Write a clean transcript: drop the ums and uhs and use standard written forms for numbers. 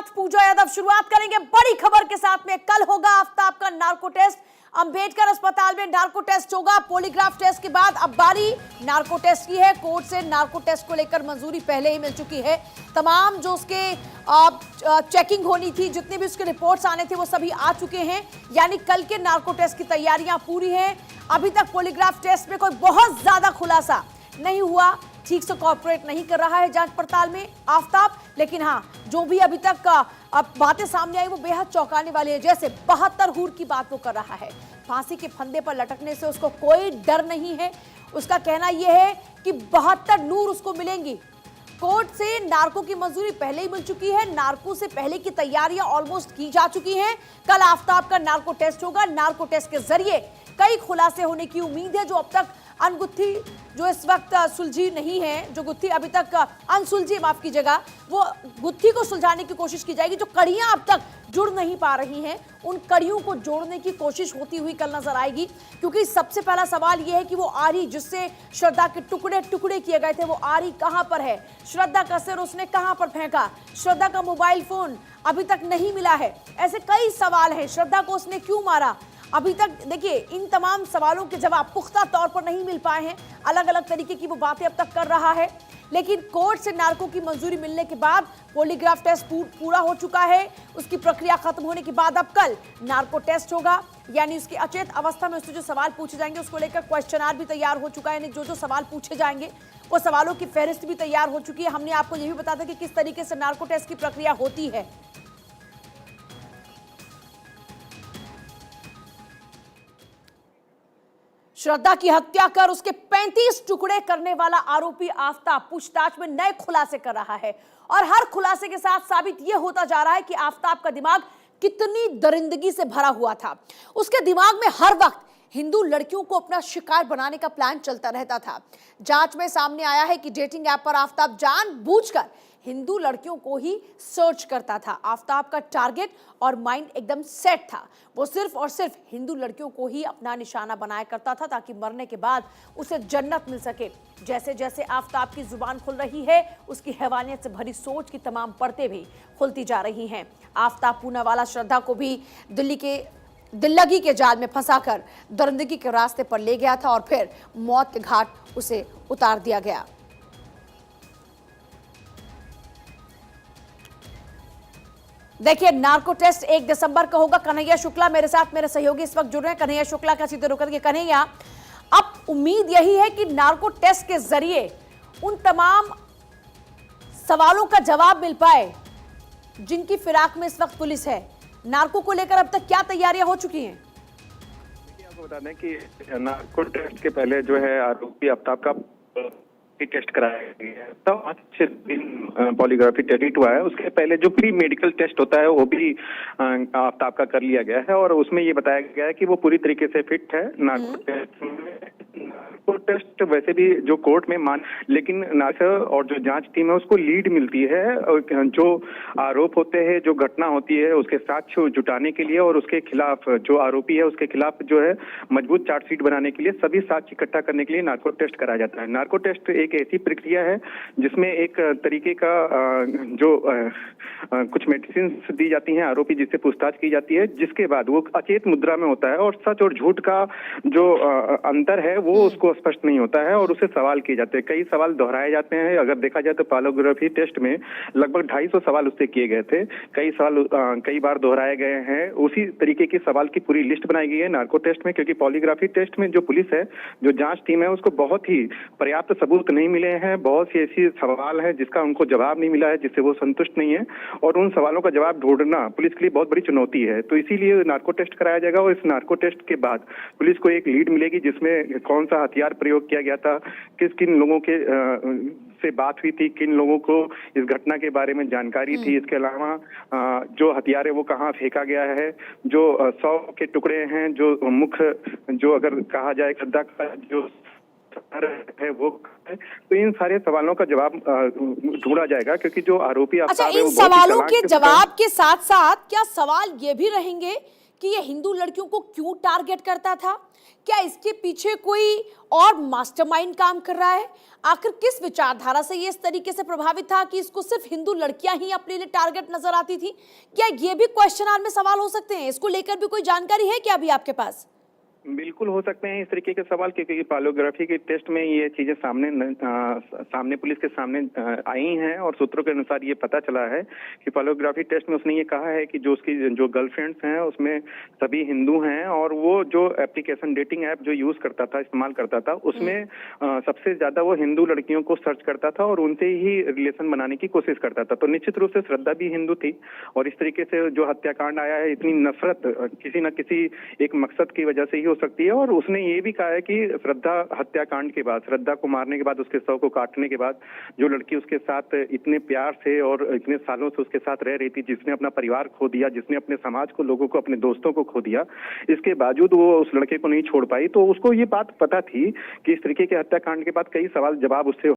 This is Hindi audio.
साथ पूजा यादव। शुरुआत करेंगे बड़ी खबर के साथ में। कल होगा आफ्ताब का नार्को टेस्ट। अंबेडकर अस्पताल में नार्को टेस्ट होगा। पॉलीग्राफ टेस्ट के बाद अब बारी नार्को टेस्ट की है। कोर्ट से नार्को टेस्ट को लेकर मंजूरी पहले ही मिल चुकी है। तमाम जो उसके चेकिंग होनी थी, जितने भी उसके रिपोर्ट्स आने थे वो सभी आ चुके हैं। यानी कल के नार्को टेस्ट की तैयारियां पूरी हैं। अभी तक पॉलीग्राफ टेस्ट में कोई बहुत ज्यादा खुलासा नहीं हुआ, ठीक से कॉर्पोरेट नहीं कर रहा है जांच पड़ताल में आफ्ताब। लेकिन हाँ, जो भी अभी तक अब बातें सामने आई वो बेहद चौंकाने वाली है। जैसे 72 हूर की बात वो कर रहा है। फांसी के फंदे पर लटकने से उसको कोई डर नहीं है। उसका कहना यह है कि 72 नूर उसको मिलेंगी। कोर्ट से नार्को की मंजूरी पहले ही मिल चुकी है। नार्को से पहले की तैयारियां ऑलमोस्ट की जा चुकी हैं। कल आफ्ताब का नार्को टेस्ट होगा। नार्को टेस्ट के जरिए कई खुलासे होने की उम्मीद है। जो अब तक अनगुत्थी जो इस वक्त सुलझी नहीं है, जो गुत्थी अभी तक अनसुलझी, माफ कीजिएगा, वो गुत्थी को सुलझाने की कोशिश की जाएगी। जो कड़ियां अब तक जुड़ नहीं पा रही हैं, उन कड़ियों को जोड़ने की कोशिश होती हुई कल नजर आएगी। क्योंकि सबसे पहला सवाल यह है कि वो आरी जिससे श्रद्धा के टुकड़े टुकड़े किए गए थे, वो आरी कहां पर है? श्रद्धा का सिर उसने कहां पर फेंका? श्रद्धा का मोबाइल फोन अभी तक नहीं मिला है। ऐसे कई सवाल हैं। श्रद्धा को उसने क्यों मारा? अभी तक देखिए, इन तमाम सवालों के जवाब पुख्ता तौर पर नहीं मिल पाए हैं। अलग अलग तरीके की वो बातें अब तक कर रहा है। लेकिन कोर्ट से नार्को की मंजूरी मिलने के बाद पॉलीग्राफ टेस्ट पूरा हो चुका है। उसकी प्रक्रिया खत्म होने के बाद अब कल नार्को टेस्ट होगा। यानी उसकी अचेत अवस्था में उससे जो सवाल पूछे जाएंगे उसको लेकर क्वेश्चनर भी तैयार हो चुका है। यानी जो सवाल पूछे जाएंगे वो सवालों की फहरिस्त भी तैयार हो चुकी है। हमने आपको यह भी बताया था कि किस तरीके से नार्को टेस्ट की प्रक्रिया होती है। श्रद्धा की हत्या कर उसके 35 टुकड़े करने वाला आरोपी आफ्ताब पूछताछ में नए खुलासे कर रहा है। और हर खुलासे के साथ साबित यह होता जा रहा है कि आफ्ताब का दिमाग कितनी दरिंदगी से भरा हुआ था। उसके दिमाग में हर वक्त हिंदू लड़कियों को अपना शिकार बनाने का प्लान चलता रहता था। जांच में सामने आया है कि डेटिंग ऐप पर आफ्ताब जानबूझकर हिंदू लड़कियों को ही सर्च करता था। आफ्ताब का टारगेट और माइंड एकदम सेट था। वो सिर्फ और सिर्फ हिंदू लड़कियों को ही अपना निशाना बनाया करता था ताकि मरने के बाद उसे जन्नत मिल सके। जैसे जैसे आफ्ताब की जुबान खुल रही है, उसकी हैवानियत से भरी सोच की तमाम परतें भी खुलती जा रही हैं। आफ्ताब पूनावाला श्रद्धा को भी दिल्लगी के जाल में फंसाकर दरिंदगी के रास्ते पर ले गया था और फिर मौत के घाट उसे उतार दिया गया। देखिए, नार्को टेस्ट 1 दिसंबर का होगा। कन्हैया शुक्ला मेरे साथ, मेरे सहयोगी इस वक्त जुड़ रहे हैं। कन्हैया शुक्ला का सीधे रुक करके, कन्हैया, अब उम्मीद यही है कि नार्को टेस्ट के जरिए उन तमाम सवालों का जवाब मिल पाए जिनकी फिराक में इस वक्त पुलिस है। नार्को को लेकर अब तक क्या तैयारियां हो चुकी हैं? आपको बता दें कि नार्को टेस्ट के पहले जो है आरोपी आफ्ताब का टेस्ट कराया गया है। तो 5 दिन पॉलीग्राफी टेस्ट हुआ है। उसके पहले जो प्री मेडिकल टेस्ट होता है वो भी आफ्ताब का कर लिया गया है और उसमें ये बताया गया है कि वो पूरी तरीके से फिट है। नार्को टेस्ट वैसे भी जो कोर्ट में लेकिन नार्को और जो जांच टीम है उसको लीड मिलती है जो आरोप होते हैं, जो घटना होती है उसके साक्ष्य जुटाने के लिए और उसके खिलाफ जो आरोपी है उसके खिलाफ जो है मजबूत चार्जशीट बनाने के लिए सभी साक्ष्य इकट्ठा करने के लिए नार्को टेस्ट कराया जाता है। नार्को टेस्ट एक ऐसी प्रक्रिया है जिसमें एक तरीके का जो कुछ मेडिसिन दी जाती हैं आरोपी जिससे पूछताछ की जाती है, जिसके बाद वो अचेत मुद्रा में होता है और सच और झूठ का जो अंतर है वो उसको स्पष्ट नहीं होता है और उसे सवाल किए जाते हैं। कई सवाल दोहराए जाते हैं। अगर देखा जाए तो पॉलीग्राफी टेस्ट में लगभग 250 सवाल उससे किए गए थे। कई सवाल कई बार दोहराए गए हैं। उसी तरीके की सवाल की पूरी लिस्ट बनाई गई है नार्को टेस्ट में, क्योंकि पॉलीग्राफी टेस्ट में जो पुलिस है, जो जांच टीम है, उसको बहुत ही पर्याप्त सबूत नहीं मिले हैं। बहुत सी ऐसी सवाल है जिसका उनको जवाब नहीं मिला है, जिससे वो संतुष्ट नहीं है और उन सवालों का जवाब ढूंढना पुलिस के लिए बहुत बड़ी चुनौती है। तो इसीलिए नार्को टेस्ट कराया जाएगा और इस नार्को टेस्ट के बाद पुलिस को एक लीड मिलेगी जिसमें कौन सा हथियार प्रयोग किया गया था, किन लोगों के से बात हुई थी, किन लोगों को इस घटना के बारे में जानकारी थी। इसके अलावा जो हथियार है वो कहाँ फेंका गया है, जो 100 के टुकड़े हैं, जो मुख्य जो अगर कहा जाए श्रद्धा का जो है वो है। तो इन सारे सवालों का जवाब ढूंढा जाएगा क्योंकि जो आरोपी अच्छा, इन सवालों के जवाब के साथ साथ क्या सवाल ये भी रहेंगे कि ये हिंदू लड़कियों को क्यों टारगेट करता था? क्या इसके पीछे कोई और मास्टरमाइंड काम कर रहा है? आखिर किस विचारधारा से ये इस तरीके से प्रभावित था कि इसको सिर्फ हिंदू लड़कियां ही अपने लिए टारगेट नजर आती थी? क्या ये भी क्वेश्चन आर्म में सवाल हो सकते हैं? इसको लेकर भी कोई जानकारी है क्या अभी आपके पास? बिल्कुल हो सकते हैं इस तरीके के सवाल, क्योंकि पॉलीग्राफी के टेस्ट में ये चीजें सामने पुलिस के सामने आई हैं और सूत्रों के अनुसार ये पता चला है कि पॉलीग्राफी टेस्ट में उसने ये कहा है कि जो उसकी जो गर्लफ्रेंड्स हैं उसमें सभी हिंदू हैं, और वो जो एप्लीकेशन डेटिंग ऐप जो यूज करता था, इस्तेमाल करता था, उसमें सबसे ज्यादा वो हिंदू लड़कियों को सर्च करता था और उनसे ही रिलेशन बनाने की कोशिश करता था। तो निश्चित रूप से श्रद्धा भी हिंदू थी, और इस तरीके से जो हत्याकांड आया है, इतनी नफरत किसी न किसी एक मकसद की वजह से ही सकती है। और उसने ये भी कहा है कि श्रद्धा हत्याकांड के बाद, श्रद्धा को मारने के बाद, उसके शव को काटने के बाद, जो लड़की उसके साथ इतने प्यार से और इतने सालों से उसके साथ रह रही थी, जिसने अपना परिवार खो दिया, जिसने अपने समाज को, लोगों को, अपने दोस्तों को खो दिया, इसके बावजूद वो उस लड़के को नहीं छोड़ पाई। तो उसको ये बात पता थी कि इस तरीके के हत्याकांड के बाद कई सवाल जवाब उससे